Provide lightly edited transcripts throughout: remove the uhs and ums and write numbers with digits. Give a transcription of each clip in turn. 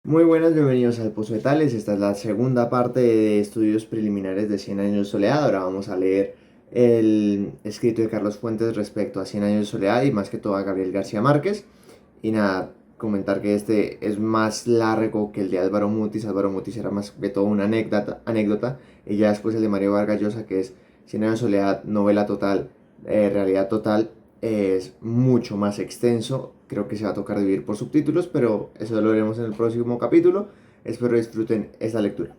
Muy buenas, bienvenidos al Pozo de Tales. Esta es la segunda parte de estudios preliminares de Cien años de soledad. Ahora vamos a leer el escrito de Carlos Fuentes respecto a Cien años de soledad y más que todo a Gabriel García Márquez. Y nada, comentar que este es más largo que el de Álvaro Mutis. Álvaro Mutis era más que todo una anécdota y ya después el de Mario Vargas Llosa, que es Cien años de soledad, novela total, realidad total, es mucho más extenso. Creo que se va a tocar dividir por subtítulos, pero eso lo veremos en el próximo capítulo. Espero disfruten esta lectura.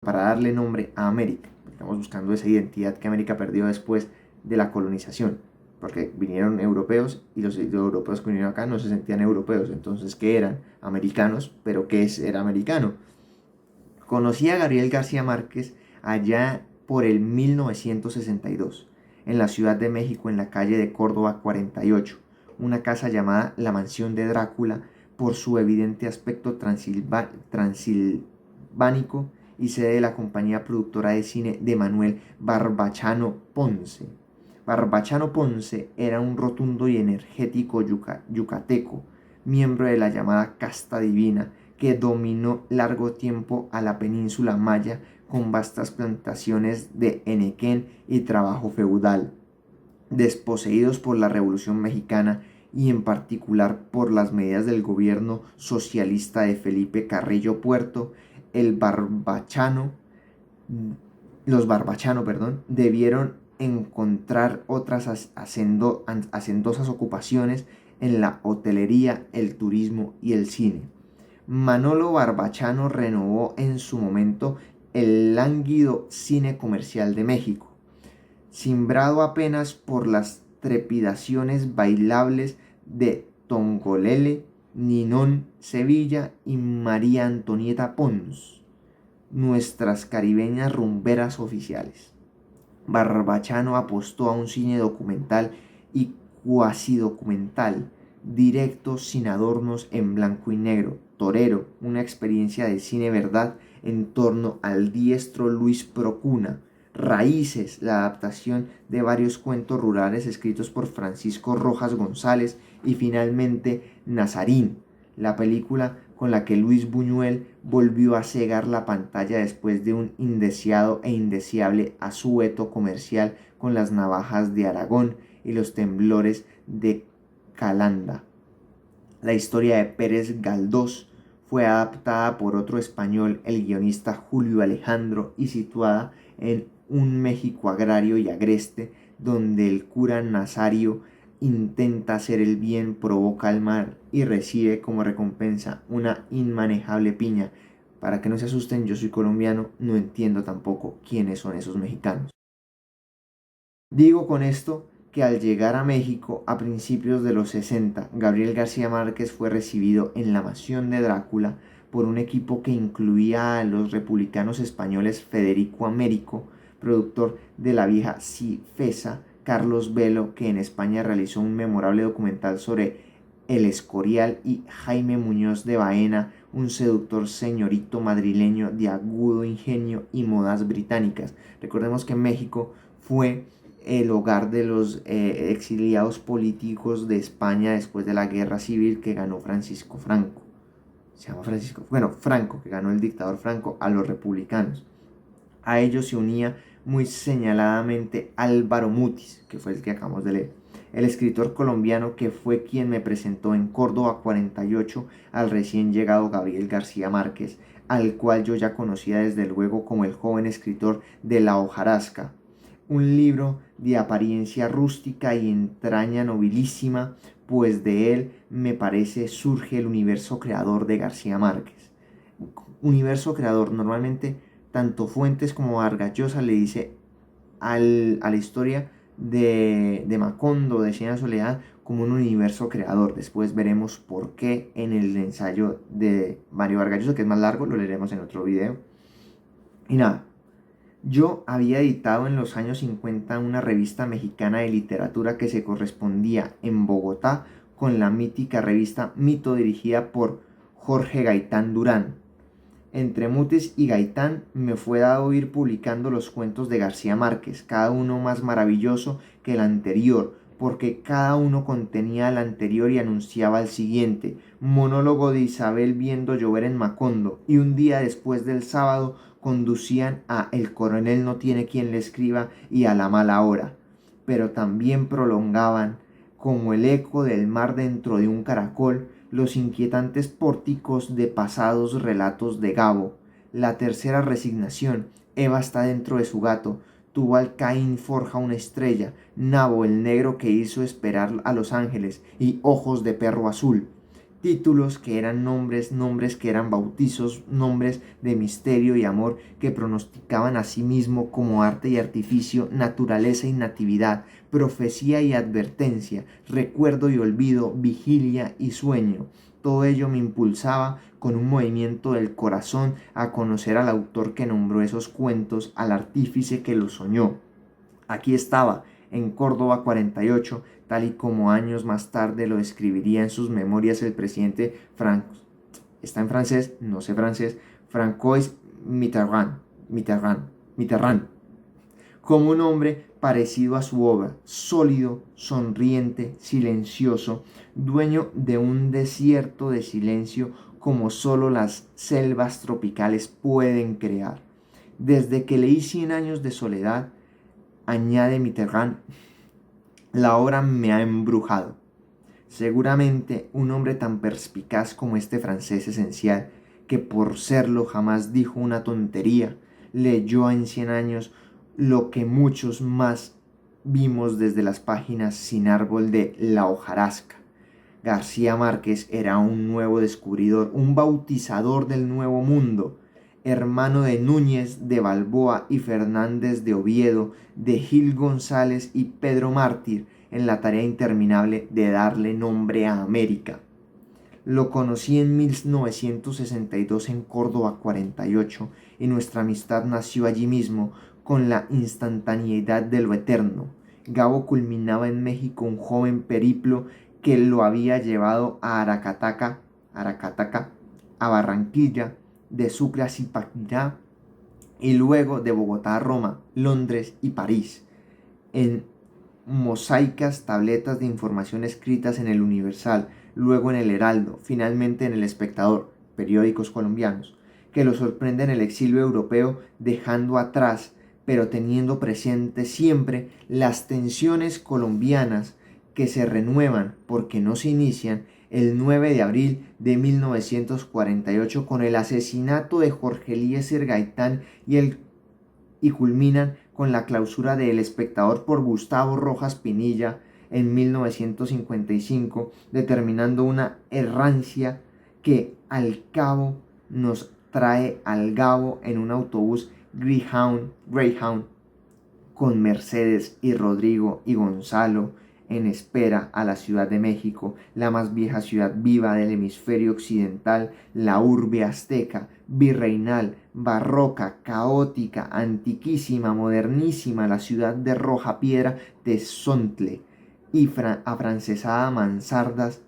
Para darle nombre a América, estamos buscando esa identidad que América perdió después de la colonización, porque vinieron europeos y los europeos que vinieron acá no se sentían europeos. Entonces, ¿qué eran? Americanos, pero ¿qué era americano? Conocí a Gabriel García Márquez allá por el 1962, en la Ciudad de México, en la calle de Córdoba 48, una casa llamada la Mansión de Drácula por su evidente aspecto transilvánico y sede de la compañía productora de cine de Manuel Barbachano Ponce. Barbachano Ponce era un rotundo y energético yucateco, miembro de la llamada casta divina, que dominó largo tiempo a la península maya con vastas plantaciones de henequén y trabajo feudal. Desposeídos por la Revolución Mexicana y en particular por las medidas del gobierno socialista de Felipe Carrillo Puerto, el barbachano, los barbachano, perdón, debieron encontrar otras hacendosas ocupaciones en la hotelería, el turismo y el cine. Manolo Barbachano renovó en su momento el lánguido cine comercial de México, simbrado apenas por las trepidaciones bailables de Tongolele, Ninón Sevilla y María Antonieta Pons, nuestras caribeñas rumberas oficiales. Barbachano apostó a un cine documental y cuasi documental, directo, sin adornos, en blanco y negro. Torero, una experiencia de cine verdad en torno al diestro Luis Procuna. Raíces, la adaptación de varios cuentos rurales escritos por Francisco Rojas González. Y finalmente Nazarín, la película con la que Luis Buñuel volvió a cegar la pantalla después de un indeseado e indeseable asueto comercial con las navajas de Aragón y los temblores de Calanda. La historia de Pérez Galdós fue adaptada por otro español, el guionista Julio Alejandro, y situada en un México agrario y agreste, donde el cura Nazario intenta hacer el bien, provoca el mal y recibe como recompensa una inmanejable piña. Para que no se asusten, yo soy colombiano, no entiendo tampoco quiénes son esos mexicanos. Digo con esto que al llegar a México a principios de los 60, Gabriel García Márquez fue recibido en la mansión de Drácula por un equipo que incluía a los republicanos españoles Federico Américo, productor de La vieja Cifesa, Carlos Velo, que en España realizó un memorable documental sobre El Escorial, y Jaime Muñoz de Baena, un seductor señorito madrileño de agudo ingenio y modas británicas. Recordemos que México fue el hogar de los exiliados políticos de España después de la guerra civil que ganó Francisco Franco. Se llama Francisco, bueno, Franco, que ganó el dictador Franco a los republicanos. A ellos se unía muy señaladamente Álvaro Mutis, que fue el que acabamos de leer, el escritor colombiano que fue quien me presentó en Córdoba 48 al recién llegado Gabriel García Márquez, al cual yo ya conocía desde luego como el joven escritor de La hojarasca, un libro de apariencia rústica y entraña nobilísima, pues de él me parece surge el universo creador de García Márquez. Universo creador, normalmente tanto Fuentes como Vargas Llosa le dice a la historia de Macondo, de Cien Soledad, como un universo creador. Después veremos por qué en el ensayo de Mario Vargas Llosa, que es más largo, lo leeremos en otro video. Y nada, yo había editado en los años 50 una revista mexicana de literatura que se correspondía en Bogotá con la mítica revista Mito, dirigida por Jorge Gaitán Durán. Entre Mutis y Gaitán me fue dado ir publicando los cuentos de García Márquez, cada uno más maravilloso que el anterior, porque cada uno contenía el anterior y anunciaba el siguiente. Monólogo de Isabel viendo llover en Macondo, y un día después del sábado conducían a El coronel no tiene quien le escriba y a La mala hora, pero también prolongaban, como el eco del mar dentro de un caracol, los inquietantes pórticos de pasados relatos de Gabo. La tercera resignación, Eva está dentro de su gato, Tubal Caín forja una estrella, Nabo el negro que hizo esperar a los ángeles y Ojos de perro azul. Títulos que eran nombres, nombres que eran bautizos, nombres de misterio y amor que pronosticaban a sí mismo como arte y artificio, naturaleza y natividad, profecía y advertencia, recuerdo y olvido, vigilia y sueño. Todo ello me impulsaba con un movimiento del corazón a conocer al autor que nombró esos cuentos, al artífice que los soñó. Aquí estaba, en Córdoba 48, tal y como años más tarde lo escribiría en sus memorias el presidente está en francés, no sé francés, Francois Mitterrand, como un hombre parecido a su obra, sólido, sonriente, silencioso, dueño de un desierto de silencio como solo las selvas tropicales pueden crear. Desde que leí Cien años de soledad, añade Mitterrand, la obra me ha embrujado. Seguramente un hombre tan perspicaz como este francés esencial, que por serlo jamás dijo una tontería, leyó en 100 años lo que muchos más vimos desde las páginas sin árbol de La hojarasca. García Márquez era un nuevo descubridor, un bautizador del nuevo mundo, hermano de Núñez de Balboa y Fernández de Oviedo, de Gil González y Pedro Mártir, en la tarea interminable de darle nombre a América. Lo conocí en 1962 en Córdoba 48 y nuestra amistad nació allí mismo con la instantaneidad de lo eterno. Gabo culminaba en México un joven periplo que lo había llevado a Aracataca, a Barranquilla, de Sucre a Zipaquirá y luego de Bogotá a Roma, Londres y París, en mosaicas, tabletas de información escritas en el Universal, luego en el Heraldo, finalmente en el Espectador, periódicos colombianos, que lo sorprende en el exilio europeo dejando atrás, pero teniendo presente siempre las tensiones colombianas que se renuevan porque no se inician el 9 de abril de 1948 con el asesinato de Jorge Eliezer Gaitán y culminan con la clausura de El Espectador por Gustavo Rojas Pinilla en 1955, determinando una errancia que al cabo nos trae al Gabo en un autobús Greyhound con Mercedes y Rodrigo y Gonzalo en espera a la Ciudad de México, la más vieja ciudad viva del hemisferio occidental, la urbe azteca, virreinal, barroca, caótica, antiquísima, modernísima, la ciudad de roja piedra de Sontle y afrancesada mansardas,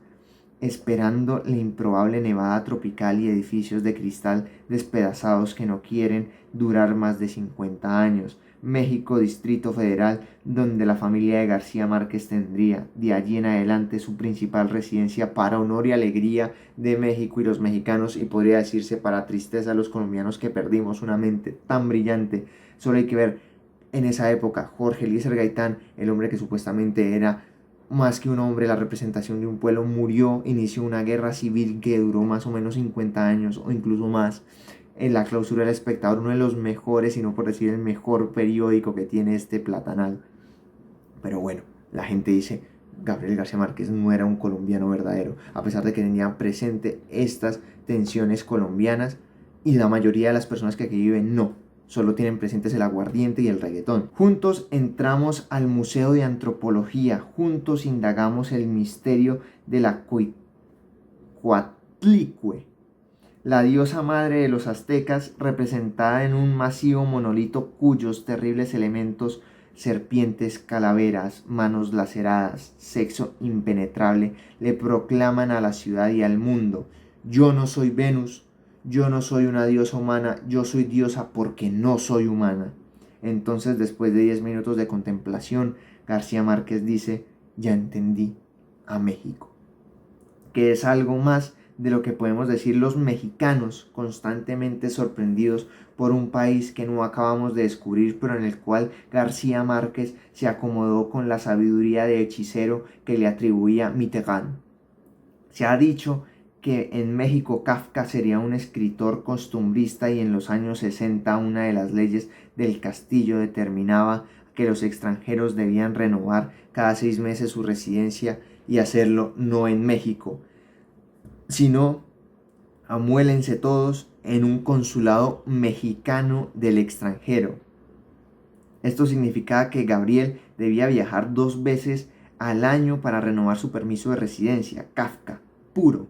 esperando la improbable nevada tropical y edificios de cristal despedazados que no quieren durar más de 50 años. México, Distrito Federal, donde la familia de García Márquez tendría de allí en adelante su principal residencia para honor y alegría de México y los mexicanos, y podría decirse para tristeza de los colombianos que perdimos una mente tan brillante. Solo hay que ver en esa época Jorge Eliezer Gaitán, el hombre que supuestamente era más que un hombre, la representación de un pueblo, murió, inició una guerra civil que duró más o menos 50 años o incluso más. En la clausura del Espectador, uno de los mejores, si no por decir el mejor periódico que tiene este platanal. Pero bueno, la gente dice, Gabriel García Márquez no era un colombiano verdadero, a pesar de que tenía presente estas tensiones colombianas, y la mayoría de las personas que aquí viven no, solo tienen presentes el aguardiente y el reggaetón. Juntos entramos al Museo de Antropología, juntos indagamos el misterio de la Coatlicue, la diosa madre de los aztecas, representada en un masivo monolito cuyos terribles elementos, serpientes, calaveras, manos laceradas, sexo impenetrable, le proclaman a la ciudad y al mundo: yo no soy Venus, yo no soy una diosa humana, yo soy diosa porque no soy humana. Entonces, después de 10 minutos de contemplación, García Márquez dice: ya entendí a México, que es algo más de lo que podemos decir los mexicanos, constantemente sorprendidos por un país que no acabamos de descubrir, pero en el cual García Márquez se acomodó con la sabiduría de hechicero que le atribuía Mitterrand. Se ha dicho que en México Kafka sería un escritor costumbrista y en los años 60 una de las leyes del castillo determinaba que los extranjeros debían renovar cada 6 meses su residencia y hacerlo no en México, sino amuélense todos en un consulado mexicano del extranjero. Esto significaba que Gabriel debía viajar 2 veces al año para renovar su permiso de residencia. Kafka puro,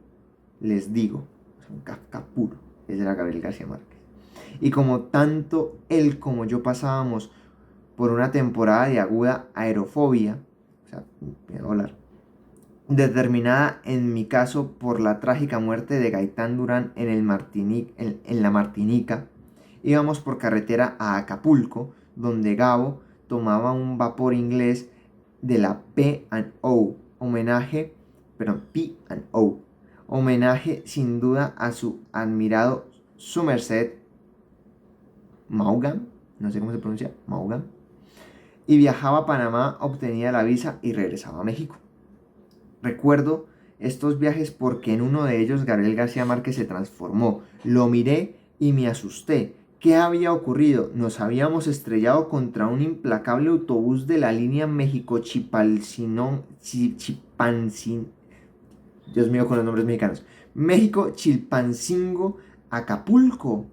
les digo, es un Kafka puro. Ese era Gabriel García Márquez. Y como tanto él como yo pasábamos por una temporada de aguda aerofobia, o sea, miedo a volar, determinada en mi caso por la trágica muerte de Gaitán Durán en la Martinica, íbamos por carretera a Acapulco, donde Gabo tomaba un vapor inglés de la P&O, homenaje sin duda a su admirado Somerset Maugham, no sé cómo se pronuncia, Maugham, y viajaba a Panamá, obtenía la visa y regresaba a México. Recuerdo estos viajes porque en uno de ellos Gabriel García Márquez se transformó. Lo miré y me asusté. ¿Qué había ocurrido? Nos habíamos estrellado contra un implacable autobús de la línea México-Chilpancingo. Dios mío con los nombres mexicanos. México-Chilpancingo, Acapulco.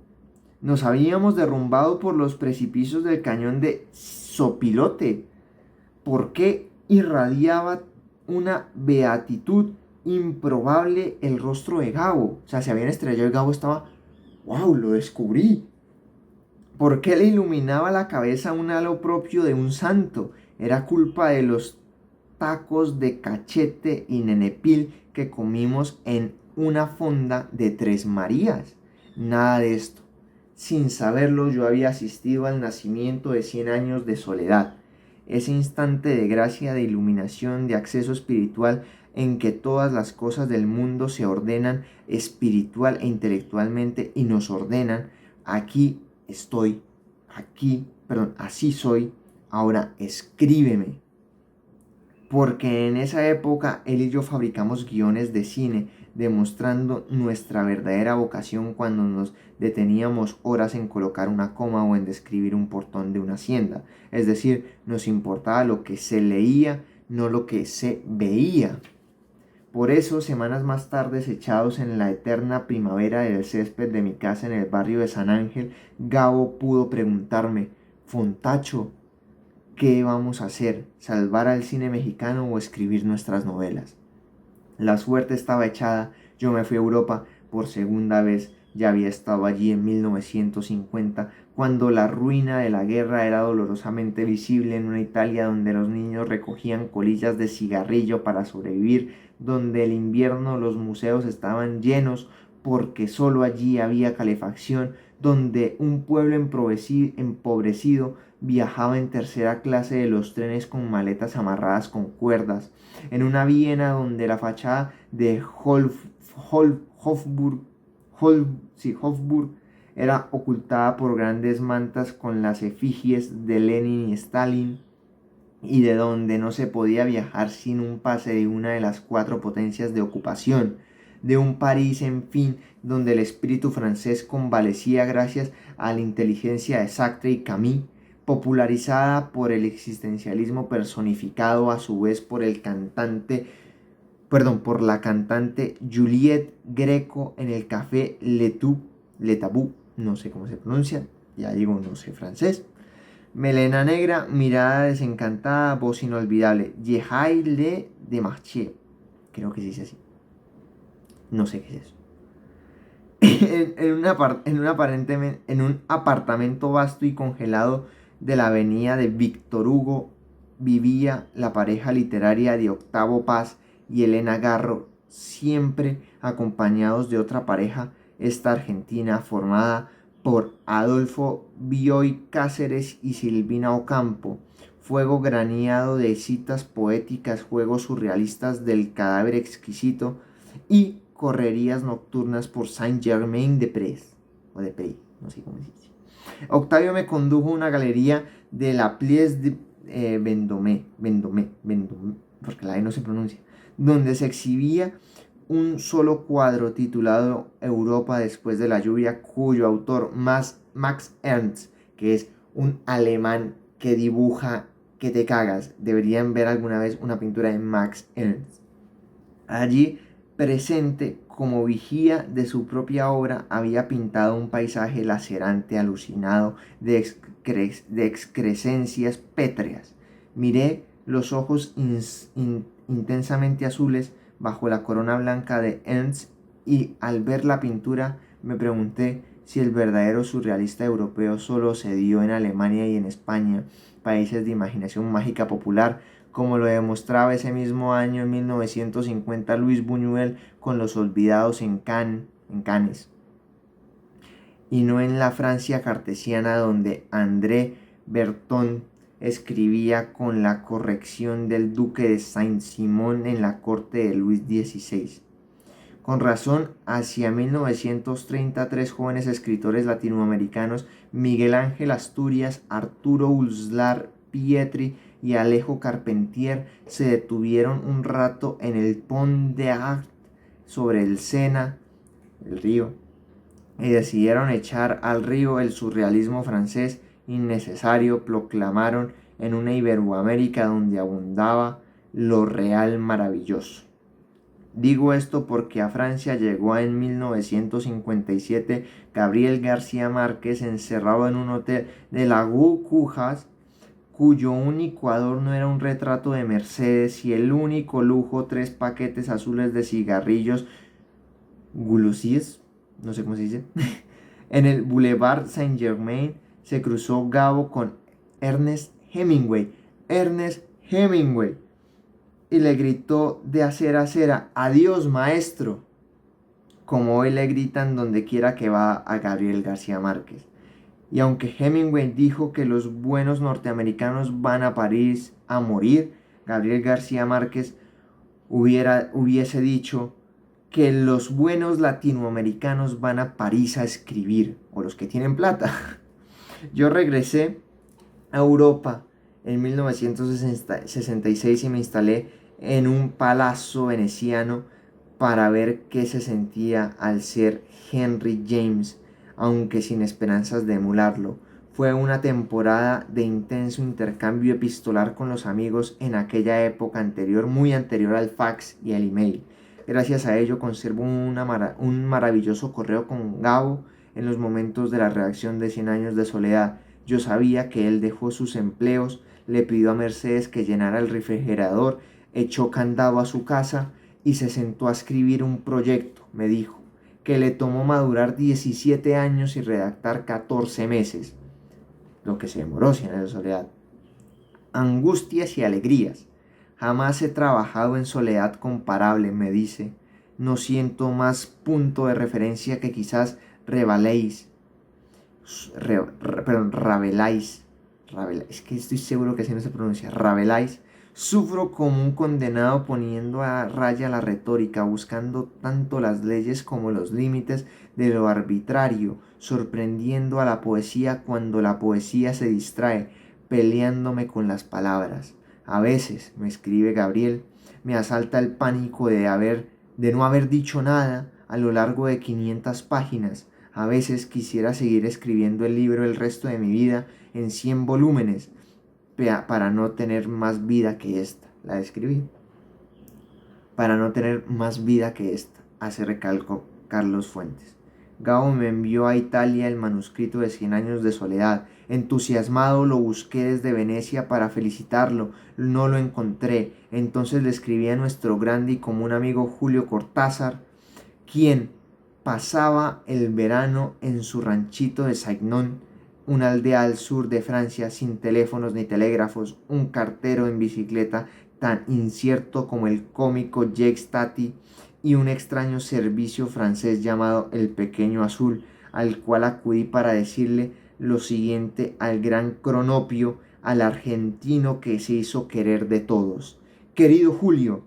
Nos habíamos derrumbado por los precipicios del cañón de Sopilote. ¿Por qué irradiaba una beatitud improbable el rostro de Gabo? O sea, se habían estrellado y Gabo estaba, wow, lo descubrí. ¿Por qué le iluminaba la cabeza un halo propio de un santo? Era culpa de los tacos de cachete y nenepil que comimos en una fonda de Tres Marías. Nada de esto. Sin saberlo, yo había asistido al nacimiento de 100 años de soledad. Ese instante de gracia, de iluminación, de acceso espiritual en que todas las cosas del mundo se ordenan espiritual e intelectualmente y nos ordenan. Aquí estoy, así soy, ahora escríbeme. Porque en esa época él y yo fabricamos guiones de cine, demostrando nuestra verdadera vocación cuando nos deteníamos horas en colocar una coma o en describir un portón de una hacienda. Es decir, nos importaba lo que se leía, no lo que se veía. Por eso, semanas más tarde, echados en la eterna primavera del césped de mi casa en el barrio de San Ángel, Gabo pudo preguntarme, Fontacho, ¿qué vamos a hacer? ¿Salvar al cine mexicano o escribir nuestras novelas? La suerte estaba echada, yo me fui a Europa por segunda vez, ya había estado allí en 1950, cuando la ruina de la guerra era dolorosamente visible en una Italia donde los niños recogían colillas de cigarrillo para sobrevivir, donde el invierno los museos estaban llenos porque solo allí había calefacción, donde un pueblo empobrecido viajaba en tercera clase de los trenes con maletas amarradas con cuerdas, en una Viena donde la fachada de Hofburg era ocultada por grandes mantas con las efigies de Lenin y Stalin, y de donde no se podía viajar sin un pase de una de las 4 potencias de ocupación, de un París, en fin, donde el espíritu francés convalecía gracias a la inteligencia de Sartre y Camus, popularizada por el existencialismo personificado a su vez por por la cantante Juliette Greco en el café Le Tabou, no sé cómo se pronuncia, ya digo, no sé francés. Melena negra, mirada desencantada, voz inolvidable. Yehaile de Marché. Creo que se dice así. No sé qué es eso. En un apartamento vasto y congelado de la avenida de Víctor Hugo vivía la pareja literaria de Octavo Paz y Elena Garro, siempre acompañados de otra pareja, esta argentina formada por Adolfo Bioy Cáceres y Silvina Ocampo. fuego graneado de citas poéticas, juegos surrealistas del cadáver exquisito y correrías nocturnas por Saint-Germain-des-Prés, o de Prés, no sé cómo se dice. Octavio me condujo a una galería de la Place de Vendôme, porque la E no se pronuncia, donde se exhibía un solo cuadro titulado Europa después de la lluvia, cuyo autor Max Ernst, que es un alemán que dibuja que te cagas. Deberían ver alguna vez una pintura de Max Ernst. Allí, presente como vigía de su propia obra, había pintado un paisaje lacerante, alucinado, de excrescencias pétreas. Miré los ojos intensamente azules bajo la corona blanca de Ernst y al ver la pintura me pregunté si el verdadero surrealista europeo solo se dio en Alemania y en España, países de imaginación mágica popular, como lo demostraba ese mismo año en 1950 Luis Buñuel con Los Olvidados en Cannes, y no en la Francia cartesiana donde André Breton escribía con la corrección del duque de Saint-Simon en la corte de Luis XVI. Con razón, hacia 1930 tres jóvenes escritores latinoamericanos, Miguel Ángel Asturias, Arturo Uslar Pietri y Alejo Carpentier, se detuvieron un rato en el Pont d'Art sobre el Sena, el río, y decidieron echar al río el surrealismo francés innecesario. Proclamaron en una Iberoamérica donde abundaba lo real maravilloso. Digo esto porque a Francia llegó en 1957 Gabriel García Márquez, encerrado en un hotel de la Rue Cujas, cuyo único adorno era un retrato de Mercedes y el único lujo 3 paquetes azules de cigarrillos Gulosies, no sé cómo se dice. En el Boulevard Saint-Germain se cruzó Gabo con Ernest Hemingway. Ernest Hemingway. Y le gritó de acera a acera: adiós, maestro, como hoy le gritan donde quiera que va a Gabriel García Márquez. Y aunque Hemingway dijo que los buenos norteamericanos van a París a morir, Gabriel García Márquez hubiese dicho que los buenos latinoamericanos van a París a escribir, o los que tienen plata. Yo regresé a Europa en 1966 y me instalé en un palazzo veneciano para ver qué se sentía al ser Henry James, aunque sin esperanzas de emularlo. Fue una temporada de intenso intercambio epistolar con los amigos en aquella época anterior, muy anterior al fax y al email. Gracias a ello conservo un maravilloso correo con Gabo en los momentos de la redacción de 100 años de soledad. Yo sabía que él dejó sus empleos, le pidió a Mercedes que llenara el refrigerador, echó candado a su casa y se sentó a escribir un proyecto, me dijo, que le tomó madurar 17 años y redactar 14 meses, lo que se demoró 100 años de soledad. Angustias y alegrías. Jamás he trabajado en soledad comparable, me dice. No siento más punto de referencia que quizás Rabelais. Es que estoy seguro que así no se pronuncia. Rabelais. Sufro como un condenado poniendo a raya la retórica, buscando tanto las leyes como los límites de lo arbitrario, sorprendiendo a la poesía cuando la poesía se distrae, peleándome con las palabras. A veces, me escribe Gabriel, me asalta el pánico de no haber dicho nada a lo largo de 500 páginas. A veces quisiera seguir escribiendo el libro el resto de mi vida en 100 volúmenes para no tener más vida que esta. La escribí. Para no tener más vida que esta, hace recalco Carlos Fuentes. Gabo me envió a Italia el manuscrito de 100 años de soledad. Entusiasmado lo busqué desde Venecia para felicitarlo. No lo encontré. Entonces le escribí a nuestro grande y común amigo Julio Cortázar, quien pasaba el verano en su ranchito de Saignon, una aldea al sur de Francia, sin teléfonos ni telégrafos, un cartero en bicicleta tan incierto como el cómico Jacques Tati y un extraño servicio francés llamado El Pequeño Azul, al cual acudí para decirle lo siguiente al gran Cronopio, al argentino que se hizo querer de todos. Querido Julio,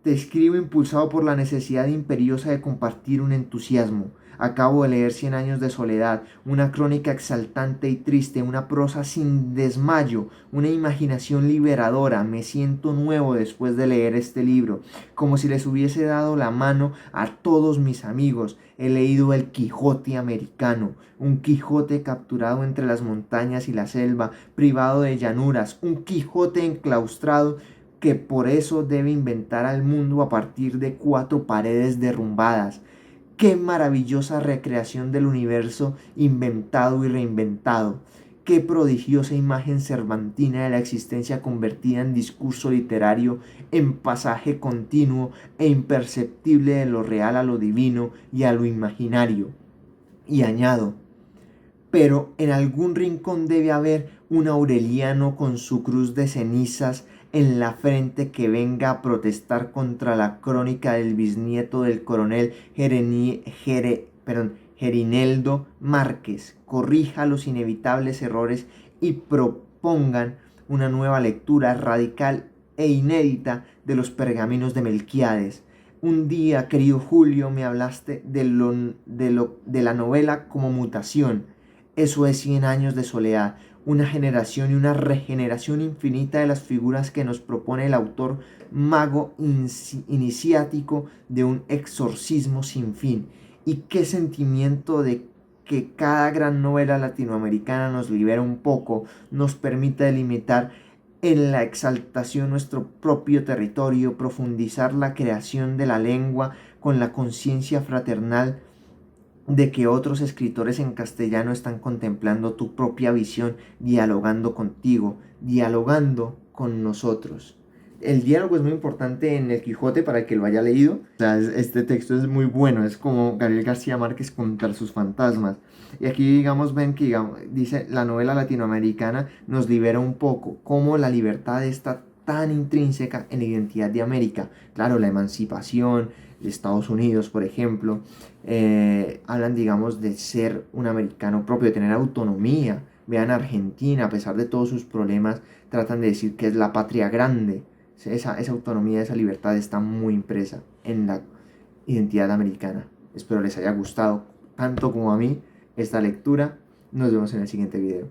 te escribo impulsado por la necesidad imperiosa de compartir un entusiasmo. Acabo de leer Cien años de soledad, una crónica exaltante y triste, una prosa sin desmayo, una imaginación liberadora. Me siento nuevo después de leer este libro, como si les hubiese dado la mano a todos mis amigos. He leído El Quijote americano, un Quijote capturado entre las montañas y la selva, privado de llanuras, un Quijote enclaustrado que por eso debe inventar al mundo a partir de 4 paredes derrumbadas. Qué maravillosa recreación del universo inventado y reinventado. Qué prodigiosa imagen cervantina de la existencia convertida en discurso literario, en pasaje continuo e imperceptible de lo real a lo divino y a lo imaginario. Y añado, pero en algún rincón debe haber un Aureliano con su cruz de cenizas en la frente que venga a protestar contra la crónica del bisnieto del coronel Gerineldo Márquez, corrija los inevitables errores y propongan una nueva lectura radical e inédita de los pergaminos de Melquíades. Un día, querido Julio, me hablaste de la novela como mutación. Eso es 100 años de soledad, una generación y una regeneración infinita de las figuras que nos propone el autor mago iniciático de un exorcismo sin fin. Y qué sentimiento de que cada gran novela latinoamericana nos libera un poco, nos permite delimitar en la exaltación nuestro propio territorio, profundizar la creación de la lengua con la conciencia fraternal de que otros escritores en castellano están contemplando tu propia visión, dialogando contigo, dialogando con nosotros. El diálogo es muy importante en El Quijote para el que lo haya leído. O sea, este texto es muy bueno, es como Gabriel García Márquez contar sus fantasmas. Y aquí, digamos, ven que dice, la novela latinoamericana nos libera un poco, cómo la libertad está tan intrínseca en la identidad de América. Claro, la emancipación de Estados Unidos, por ejemplo, hablan, digamos, de ser un americano propio, de tener autonomía. Vean Argentina, a pesar de todos sus problemas, tratan de decir que es la patria grande. Esa autonomía, esa libertad está muy impresa en la identidad americana. Espero les haya gustado tanto como a mí esta lectura. Nos vemos en el siguiente video.